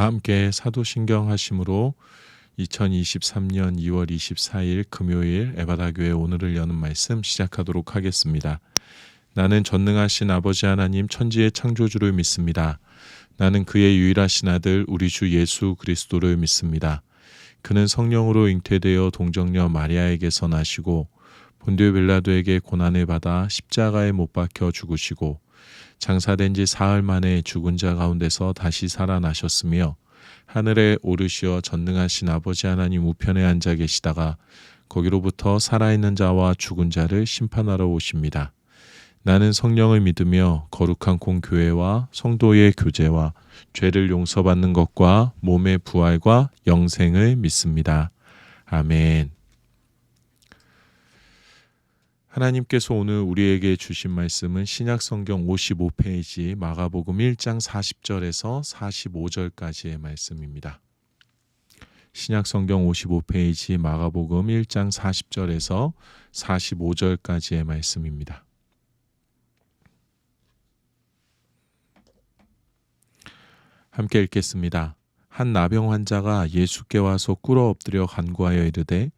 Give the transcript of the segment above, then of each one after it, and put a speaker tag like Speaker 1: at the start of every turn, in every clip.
Speaker 1: 다 함께 사도신경 하심으로 2023년 2월 24일 금요일 에바다교회 오늘을 여는 말씀 시작하도록 하겠습니다. 나는 전능하신 아버지 하나님 천지의 창조주를 믿습니다. 나는 그의 유일하신 아들 우리 주 예수 그리스도를 믿습니다. 그는 성령으로 잉태되어 동정녀 마리아에게서 나시고 본디오 빌라도에게 고난을 받아 십자가에 못 박혀 죽으시고 장사된 지 사흘 만에 죽은 자 가운데서 다시 살아나셨으며 하늘에 오르시어 전능하신 아버지 하나님 우편에 앉아 계시다가 거기로부터 살아있는 자와 죽은 자를 심판하러 오십니다. 나는 성령을 믿으며 거룩한 공교회와 성도의 교제와 죄를 용서받는 것과 몸의 부활과 영생을 믿습니다. 아멘. 하나님께서 오늘 우리에게 주신 말씀은 신약성경 55페이지 마가복음 1장 40절에서 45절까지의 말씀입니다. 신약성경 55페이지 마가복음 1장 40절에서 45절까지의 말씀입니다. 함께 읽겠습니다. 한 나병 환자가 예수께 와서 꿇어 엎드려 간구하여 이르되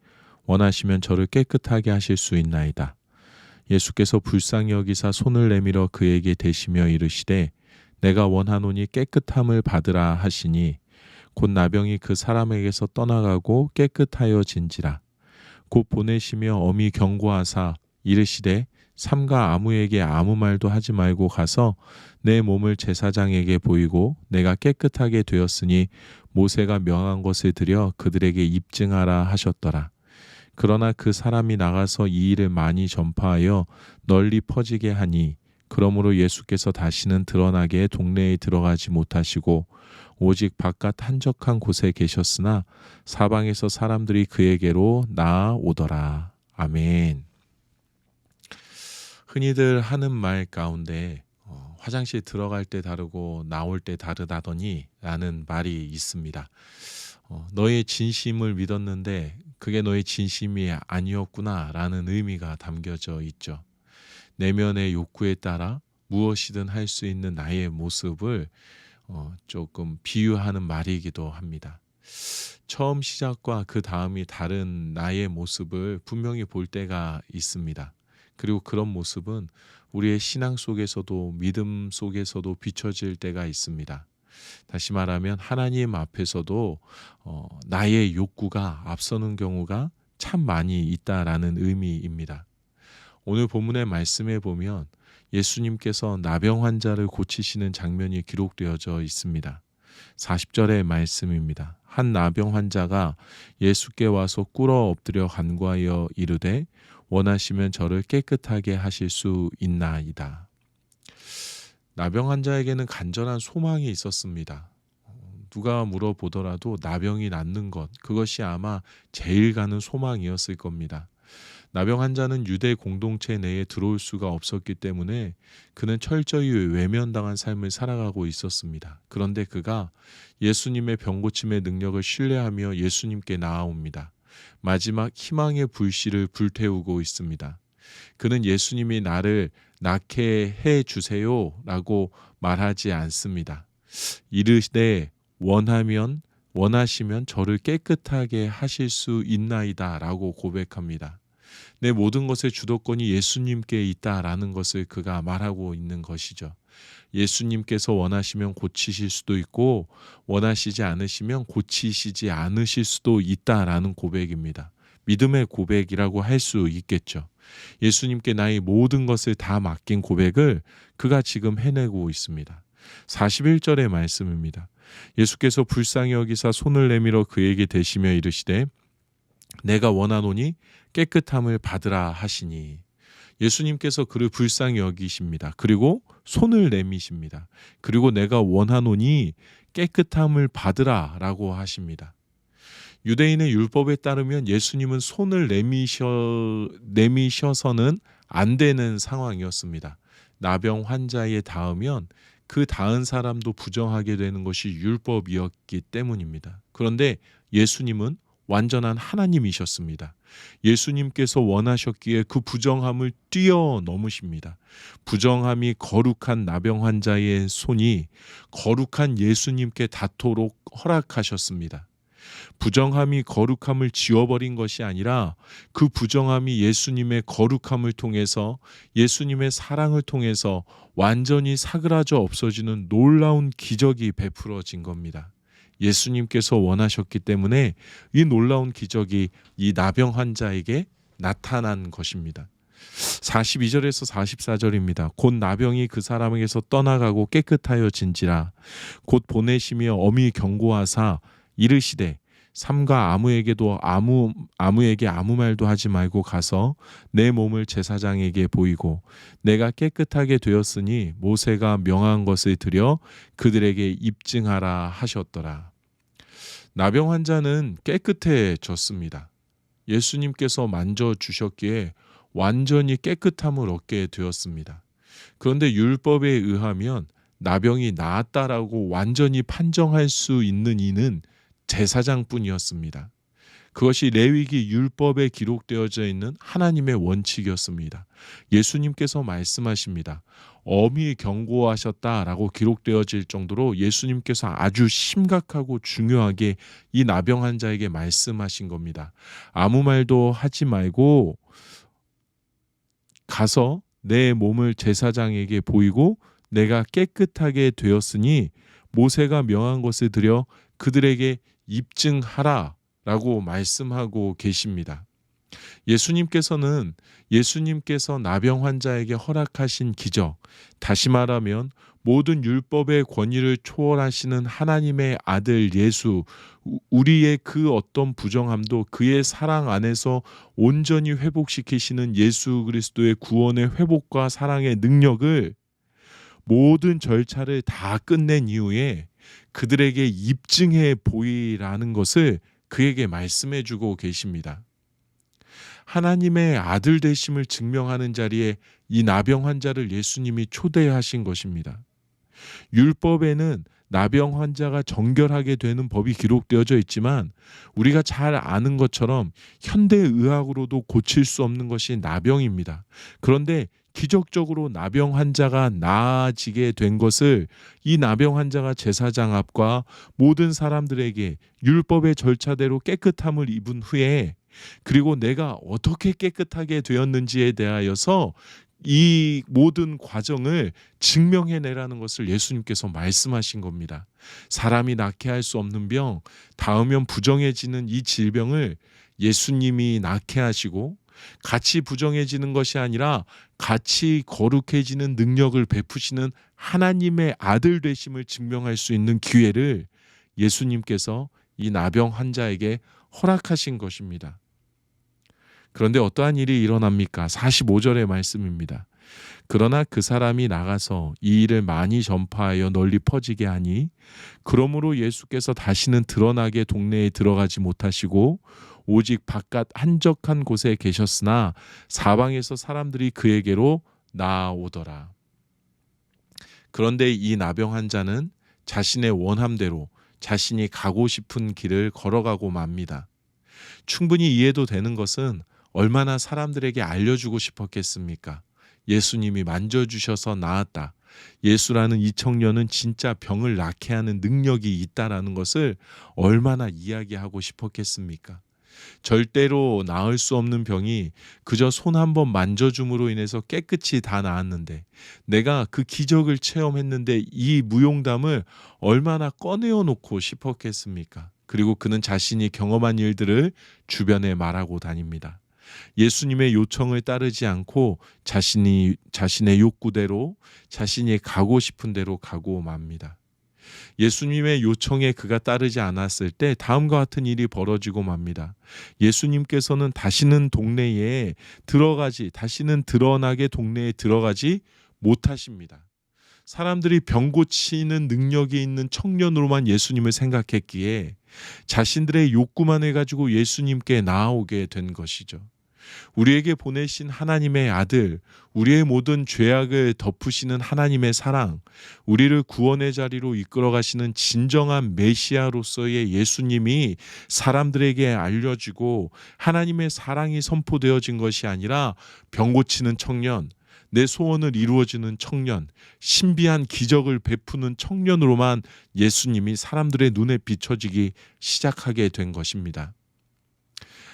Speaker 1: 원하시면 저를 깨끗하게 하실 수 있나이다. 예수께서 불쌍히 여기사 손을 내밀어 그에게 대시며 이르시되 내가 원하노니 깨끗함을 받으라 하시니 곧 나병이 그 사람에게서 떠나가고 깨끗하여진지라. 곧 보내시며 엄히 경고하사 이르시되 삼가 아무에게 아무 말도 하지 말고 가서 내 몸을 제사장에게 보이고 내가 깨끗하게 되었으니 모세가 명한 것을 드려 그들에게 입증하라 하셨더라. 그러나 그 사람이 나가서 이 일을 많이 전파하여 널리 퍼지게 하니 그러므로 예수께서 다시는 드러나게 동네에 들어가지 못하시고 오직 바깥 한적한 곳에 계셨으나 사방에서 사람들이 그에게로 나아오더라. 아멘. 흔히들 하는 말 가운데 화장실 들어갈 때 다르고 나올 때 다르다더니 라는 말이 있습니다. 너의 진심을 믿었는데 그게 너의 진심이 아니었구나 라는 의미가 담겨져 있죠. 내면의 욕구에 따라 무엇이든 할 수 있는 나의 모습을 조금 비유하는 말이기도 합니다. 처음 시작과 그 다음이 다른 나의 모습을 분명히 볼 때가 있습니다. 그리고 그런 모습은 우리의 신앙 속에서도 믿음 속에서도 비춰질 때가 있습니다. 다시 말하면 하나님 앞에서도 나의 욕구가 앞서는 경우가 참 많이 있다라는 의미입니다. 오늘 본문의 말씀에 보면 예수님께서 나병 환자를 고치시는 장면이 기록되어져 있습니다. 40절의 말씀입니다. 한 나병 환자가 예수께 와서 꿇어 엎드려 간구하여 이르되 원하시면 저를 깨끗하게 하실 수 있나이다. 나병 환자에게는 간절한 소망이 있었습니다. 누가 물어보더라도 나병이 낫는 것, 그것이 아마 제일 가는 소망이었을 겁니다. 나병 환자는 유대 공동체 내에 들어올 수가 없었기 때문에 그는 철저히 외면당한 삶을 살아가고 있었습니다. 그런데 그가 예수님의 병고침의 능력을 신뢰하며 예수님께 나아옵니다. 마지막 희망의 불씨를 불태우고 있습니다. 그는 예수님이 나를 낫게 해 주세요 라고 말하지 않습니다. 이르되 원하시면 저를 깨끗하게 하실 수 있나이다 라고 고백합니다. 내 모든 것의 주도권이 예수님께 있다라는 것을 그가 말하고 있는 것이죠. 예수님께서 원하시면 고치실 수도 있고 원하시지 않으시면 고치시지 않으실 수도 있다라는 고백입니다. 믿음의 고백이라고 할 수 있겠죠. 예수님께 나의 모든 것을 다 맡긴 고백을 그가 지금 해내고 있습니다. 41절의 말씀입니다. 예수께서 불쌍히 여기사 손을 내밀어 그에게 대시며 이르시되 내가 원하노니 깨끗함을 받으라 하시니 예수님께서 그를 불쌍히 여기십니다. 그리고 손을 내미십니다. 그리고 내가 원하노니 깨끗함을 받으라 라고 하십니다. 유대인의 율법에 따르면 예수님은 손을 내미셔서는 안 되는 상황이었습니다. 나병 환자에 닿으면 그 닿은 사람도 부정하게 되는 것이 율법이었기 때문입니다. 그런데 예수님은 완전한 하나님이셨습니다. 예수님께서 원하셨기에 그 부정함을 뛰어넘으십니다. 부정함이 거룩한 나병 환자의 손이 거룩한 예수님께 닿도록 허락하셨습니다. 부정함이 거룩함을 지워버린 것이 아니라 그 부정함이 예수님의 거룩함을 통해서, 예수님의 사랑을 통해서 완전히 사그라져 없어지는 놀라운 기적이 베풀어진 겁니다. 예수님께서 원하셨기 때문에 이 놀라운 기적이 이 나병 환자에게 나타난 것입니다. 42절에서 44절입니다. 곧 나병이 그 사람에게서 떠나가고 깨끗하여진지라. 곧 보내시며 엄히 경고하사 이르시되 삼가 아무에게 아무 말도 하지 말고 가서 내 몸을 제사장에게 보이고 내가 깨끗하게 되었으니 모세가 명한 것을 드려 그들에게 입증하라 하셨더라. 나병 환자는 깨끗해졌습니다. 예수님께서 만져주셨기에 완전히 깨끗함을 얻게 되었습니다. 그런데 율법에 의하면 나병이 나았다라고 완전히 판정할 수 있는 이는 제사장뿐이었습니다. 그것이 레위기 율법에 기록되어져 있는 하나님의 원칙이었습니다. 예수님께서 말씀하십니다. 엄히 경고하셨다라고 기록되어질 정도로 예수님께서 아주 심각하고 중요하게 이 나병 환자에게 말씀하신 겁니다. 아무 말도 하지 말고 가서 내 몸을 제사장에게 보이고 내가 깨끗하게 되었으니 모세가 명한 것을 드려 그들에게 입증하라 라고 말씀하고 계십니다. 예수님께서 나병 환자에게 허락하신 기적, 다시 말하면 모든 율법의 권위를 초월하시는 하나님의 아들 예수, 우리의 그 어떤 부정함도 그의 사랑 안에서 온전히 회복시키시는 예수 그리스도의 구원의 회복과 사랑의 능력을 모든 절차를 다 끝낸 이후에 그들에게 입증해 보이라는 것을 그에게 말씀해 주고 계십니다. 하나님의 아들 되심을 증명하는 자리에 이 나병 환자를 예수님이 초대하신 것입니다. 율법에는 나병 환자가 정결하게 되는 법이 기록되어져 있지만 우리가 잘 아는 것처럼 현대의학으로도 고칠 수 없는 것이 나병입니다. 그런데 기적적으로 나병 환자가 나아지게 된 것을 이 나병 환자가 제사장 앞과 모든 사람들에게 율법의 절차대로 깨끗함을 입은 후에, 그리고 내가 어떻게 깨끗하게 되었는지에 대하여서 이 모든 과정을 증명해내라는 것을 예수님께서 말씀하신 겁니다. 사람이 낫게 할 수 없는 병, 닿으면 부정해지는 이 질병을 예수님이 낫게 하시고 같이 부정해지는 것이 아니라 같이 거룩해지는 능력을 베푸시는 하나님의 아들 되심을 증명할 수 있는 기회를 예수님께서 이 나병 환자에게 허락하신 것입니다. 그런데 어떠한 일이 일어납니까? 45절의 말씀입니다. 그러나 그 사람이 나가서 이 일을 많이 전파하여 널리 퍼지게 하니 그러므로 예수께서 다시는 드러나게 동네에 들어가지 못하시고 오직 바깥 한적한 곳에 계셨으나 사방에서 사람들이 그에게로 나아오더라. 그런데 이 나병 환자는 자신의 원함대로 자신이 가고 싶은 길을 걸어가고 맙니다. 충분히 이해도 되는 것은 얼마나 사람들에게 알려주고 싶었겠습니까? 예수님이 만져주셔서 나았다. 예수라는 이 청년은 진짜 병을 낫게 하는 능력이 있다라는 것을 얼마나 이야기하고 싶었겠습니까? 절대로 나을 수 없는 병이 그저 손 한 번 만져줌으로 인해서 깨끗이 다 나았는데, 내가 그 기적을 체험했는데 이 무용담을 얼마나 꺼내어 놓고 싶었겠습니까? 그리고 그는 자신이 경험한 일들을 주변에 말하고 다닙니다. 예수님의 요청을 따르지 않고 자신의 욕구대로, 자신이 가고 싶은 대로 가고 맙니다. 예수님의 요청에 그가 따르지 않았을 때 다음과 같은 일이 벌어지고 맙니다. 예수님께서는 다시는 드러나게 동네에 들어가지 못하십니다. 사람들이 병 고치는 능력이 있는 청년으로만 예수님을 생각했기에 자신들의 욕구만 해가지고 예수님께 나아오게 된 것이죠. 우리에게 보내신 하나님의 아들, 우리의 모든 죄악을 덮으시는 하나님의 사랑, 우리를 구원의 자리로 이끌어 가시는 진정한 메시아로서의 예수님이 사람들에게 알려지고 하나님의 사랑이 선포되어진 것이 아니라 병 고치는 청년, 내 소원을 이루어주는 청년, 신비한 기적을 베푸는 청년으로만 예수님이 사람들의 눈에 비춰지기 시작하게 된 것입니다.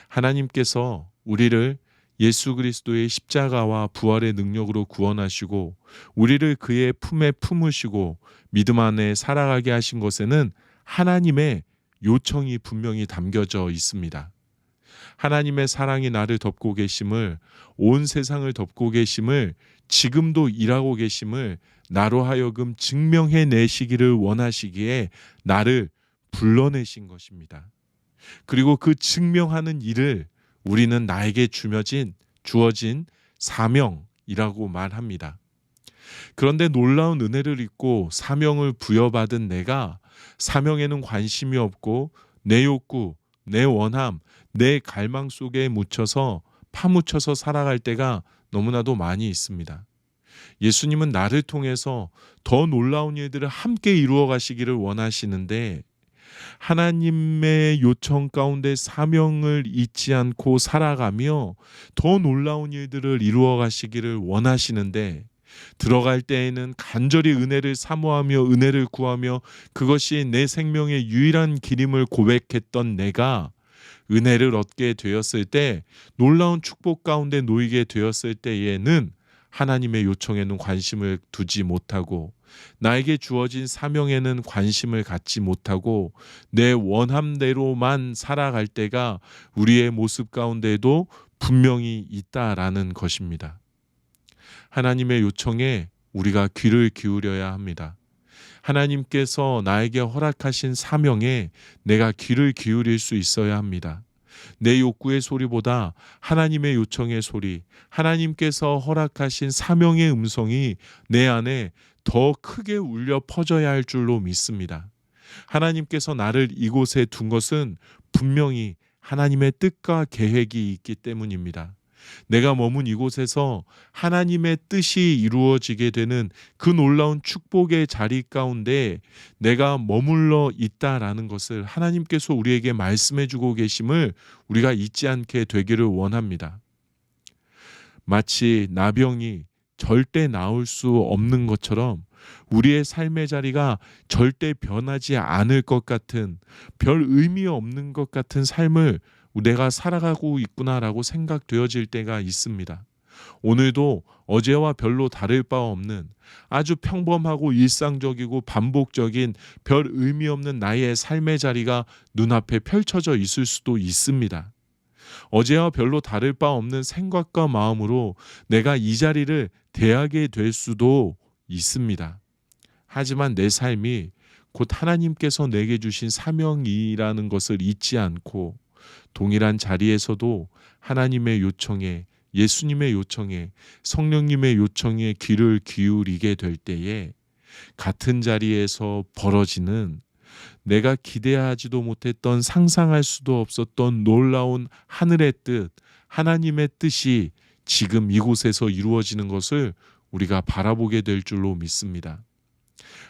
Speaker 1: 하나님께서 우리를 예수 그리스도의 십자가와 부활의 능력으로 구원하시고 우리를 그의 품에 품으시고 믿음 안에 살아가게 하신 것에는 하나님의 요청이 분명히 담겨져 있습니다. 하나님의 사랑이 나를 덮고 계심을, 온 세상을 덮고 계심을, 지금도 일하고 계심을 나로 하여금 증명해 내시기를 원하시기에 나를 불러내신 것입니다. 그리고 그 증명하는 일을 우리는 나에게 주어진 사명이라고 말합니다. 그런데 놀라운 은혜를 입고 사명을 부여받은 내가 사명에는 관심이 없고 내 욕구, 내 원함, 내 갈망 속에 파묻혀서 살아갈 때가 너무나도 많이 있습니다. 예수님은 나를 통해서 더 놀라운 일들을 함께 이루어 가시기를 원하시는데 하나님의 요청 가운데 사명을 잊지 않고 살아가며 더 놀라운 일들을 이루어 가시기를 원하시는데 들어갈 때에는 간절히 은혜를 사모하며 은혜를 구하며 그것이 내 생명의 유일한 길임을 고백했던 내가 은혜를 얻게 되었을 때, 놀라운 축복 가운데 놓이게 되었을 때에는 하나님의 요청에는 관심을 두지 못하고 나에게 주어진 사명에는 관심을 갖지 못하고 내 원함대로만 살아갈 때가 우리의 모습 가운데도 분명히 있다라는 것입니다. 하나님의 요청에 우리가 귀를 기울여야 합니다. 하나님께서 나에게 허락하신 사명에 내가 귀를 기울일 수 있어야 합니다. 내 욕구의 소리보다 하나님의 요청의 소리, 하나님께서 허락하신 사명의 음성이 내 안에 더 크게 울려 퍼져야 할 줄로 믿습니다. 하나님께서 나를 이곳에 둔 것은 분명히 하나님의 뜻과 계획이 있기 때문입니다. 내가 머문 이곳에서 하나님의 뜻이 이루어지게 되는 그 놀라운 축복의 자리 가운데 내가 머물러 있다라는 것을 하나님께서 우리에게 말씀해 주고 계심을 우리가 잊지 않게 되기를 원합니다. 마치 나병이 절대 나을 수 없는 것처럼 우리의 삶의 자리가 절대 변하지 않을 것 같은, 별 의미 없는 것 같은 삶을 내가 살아가고 있구나라고 생각되어질 때가 있습니다. 오늘도 어제와 별로 다를 바 없는 아주 평범하고 일상적이고 반복적인 별 의미 없는 나의 삶의 자리가 눈앞에 펼쳐져 있을 수도 있습니다. 어제와 별로 다를 바 없는 생각과 마음으로 내가 이 자리를 대하게 될 수도 있습니다. 하지만 내 삶이 곧 하나님께서 내게 주신 사명이라는 것을 잊지 않고 동일한 자리에서도 하나님의 요청에, 예수님의 요청에, 성령님의 요청에 귀를 기울이게 될 때에 같은 자리에서 벌어지는 내가 기대하지도 못했던, 상상할 수도 없었던 놀라운 하늘의 뜻, 하나님의 뜻이 지금 이곳에서 이루어지는 것을 우리가 바라보게 될 줄로 믿습니다.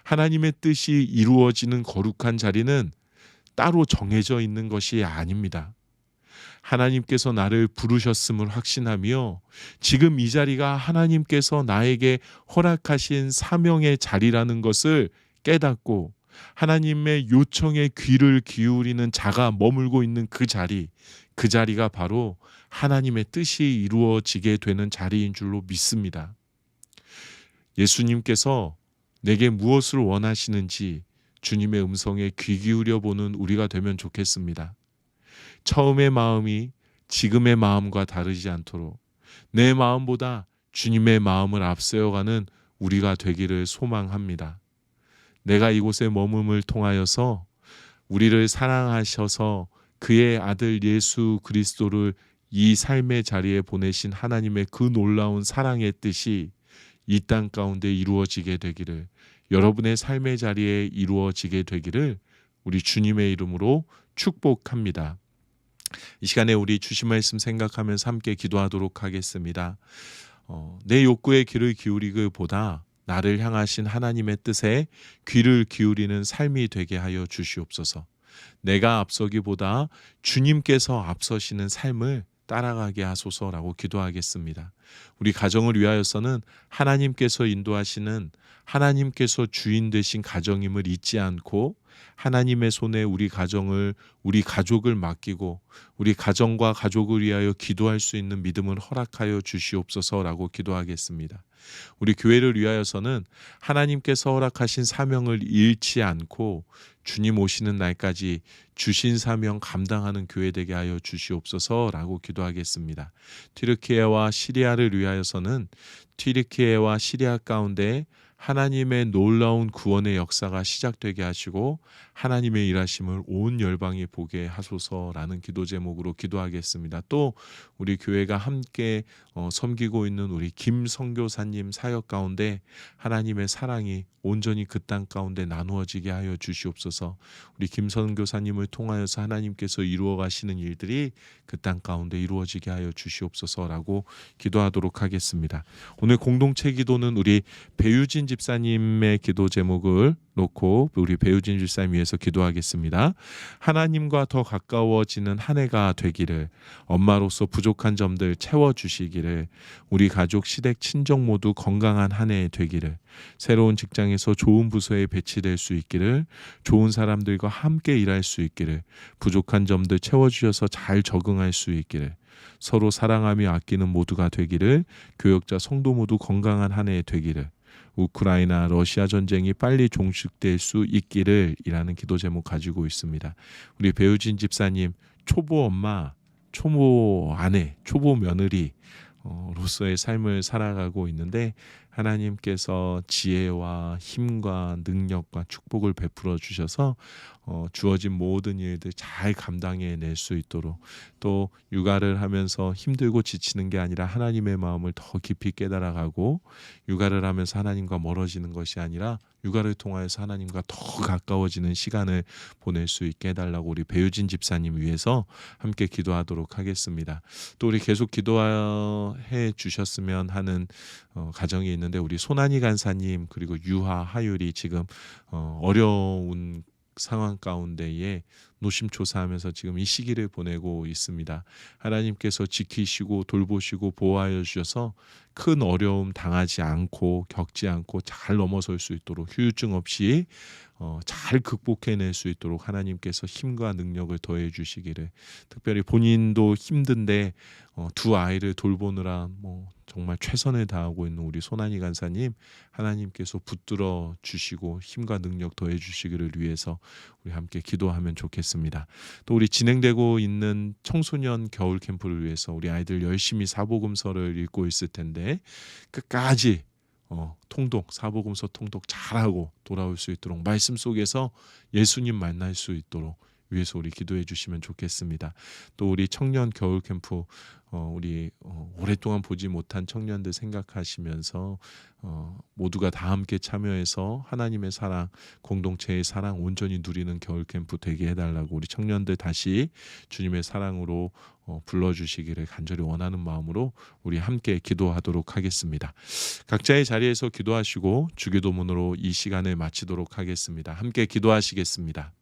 Speaker 1: 하나님의 뜻이 이루어지는 거룩한 자리는 따로 정해져 있는 것이 아닙니다. 하나님께서 나를 부르셨음을 확신하며 지금 이 자리가 하나님께서 나에게 허락하신 사명의 자리라는 것을 깨닫고 하나님의 요청에 귀를 기울이는 자가 머물고 있는 그 자리가 바로 하나님의 뜻이 이루어지게 되는 자리인 줄로 믿습니다. 예수님께서 내게 무엇을 원하시는지 주님의 음성에 귀 기울여 보는 우리가 되면 좋겠습니다. 처음의 마음이 지금의 마음과 다르지 않도록 내 마음보다 주님의 마음을 앞세워가는 우리가 되기를 소망합니다. 내가 이곳에 머금을 통하여서 우리를 사랑하셔서 그의 아들 예수 그리스도를 이 삶의 자리에 보내신 하나님의 그 놀라운 사랑의 뜻이 이 땅 가운데 이루어지게 되기를, 여러분의 삶의 자리에 이루어지게 되기를 우리 주님의 이름으로 축복합니다. 이 시간에 우리 주신 말씀 생각하면서 함께 기도하도록 하겠습니다. 내 욕구의 귀를 기울이기보다 나를 향하신 하나님의 뜻에 귀를 기울이는 삶이 되게 하여 주시옵소서. 내가 앞서기보다 주님께서 앞서시는 삶을 따라가게 하소서라고 기도하겠습니다. 우리 가정을 위하여서는 하나님께서 인도하시는, 하나님께서 주인 되신 가정임을 잊지 않고 하나님의 손에 우리 가정을, 우리 가족을 맡기고 우리 가정과 가족을 위하여 기도할 수 있는 믿음을 허락하여 주시옵소서라고 기도하겠습니다. 우리 교회를 위하여서는 하나님께서 허락하신 사명을 잃지 않고 주님 오시는 날까지 주신 사명 감당하는 교회 되게 하여 주시옵소서라고 기도하겠습니다. 튀르키예와 시리아를 위하여서는 튀르키예와 시리아 가운데 하나님의 놀라운 구원의 역사가 시작되게 하시고 하나님의 일하심을 온 열방이 보게 하소서라는 기도 제목으로 기도하겠습니다. 또 우리 교회가 함께 섬기고 있는 우리 김 선교사님 사역 가운데 하나님의 사랑이 온전히 그 땅 가운데 나누어지게 하여 주시옵소서. 우리 김 선교사님을 통하여서 하나님께서 이루어 가시는 일들이 그 땅 가운데 이루어지게 하여 주시옵소서라고 기도하도록 하겠습니다. 오늘 공동체 기도는 우리 배유진 집사님의 기도 제목을 놓고 우리 배유진 집사님 위해서 기도하겠습니다. 하나님과 더 가까워지는 한 해가 되기를, 엄마로서 부족한 점들 채워주시기를, 우리 가족 시댁 친정 모두 건강한 한 해 되기를, 새로운 직장에서 좋은 부서에 배치될 수 있기를, 좋은 사람들과 함께 일할 수 있기를, 부족한 점들 채워주셔서 잘 적응할 수 있기를, 서로 사랑하며 아끼는 모두가 되기를, 교역자 성도 모두 건강한 한 해 되기를, 우크라이나 러시아 전쟁이 빨리 종식될 수 있기를 이라는 기도 제목 가지고 있습니다. 우리 배우진 집사님 초보 엄마, 초보 아내, 초보 며느리 로서의 삶을 살아가고 있는데 하나님께서 지혜와 힘과 능력과 축복을 베풀어 주셔서 주어진 모든 일들 잘 감당해낼 수 있도록, 또 육아를 하면서 힘들고 지치는 게 아니라 하나님의 마음을 더 깊이 깨달아가고, 육아를 하면서 하나님과 멀어지는 것이 아니라 육아를 통하여서 하나님과 더 가까워지는 시간을 보낼 수 있게 해달라고 우리 배유진 집사님 위해서 함께 기도하도록 하겠습니다. 또 우리 계속 기도해 주셨으면 하는 가정이 있는데, 우리 손한이 간사님 그리고 유하 하율이 지금 어려운 상황 가운데에 노심초사하면서 지금 이 시기를 보내고 있습니다. 하나님께서 지키시고 돌보시고 보호하여 주셔서 큰 어려움 당하지 않고 겪지 않고 잘 넘어설 수 있도록, 후유증 없이 잘 극복해낼 수 있도록 하나님께서 힘과 능력을 더해 주시기를, 특별히 본인도 힘든데 두 아이를 돌보느라 정말 최선을 다하고 있는 우리 손한이 간사님, 하나님께서 붙들어 주시고 힘과 능력 더해 주시기를 위해서 우리 함께 기도하면 좋겠습니다. 또 우리 진행되고 있는 청소년 겨울 캠프를 위해서 우리 아이들 열심히 사복음서를 읽고 있을 텐데 끝까지 통독, 사복음서 통독 잘하고 돌아올 수 있도록, 말씀 속에서 예수님 만날 수 있도록 위해서 우리 기도해 주시면 좋겠습니다. 또 우리 청년 겨울 캠프 우리 오랫동안 보지 못한 청년들 생각하시면서 모두가 다 함께 참여해서 하나님의 사랑, 공동체의 사랑 온전히 누리는 겨울 캠프 되게 해달라고 우리 청년들 다시 주님의 사랑으로 불러주시기를 간절히 원하는 마음으로 우리 함께 기도하도록 하겠습니다. 각자의 자리에서 기도하시고 주기도문으로 이 시간을 마치도록 하겠습니다. 함께 기도하시겠습니다.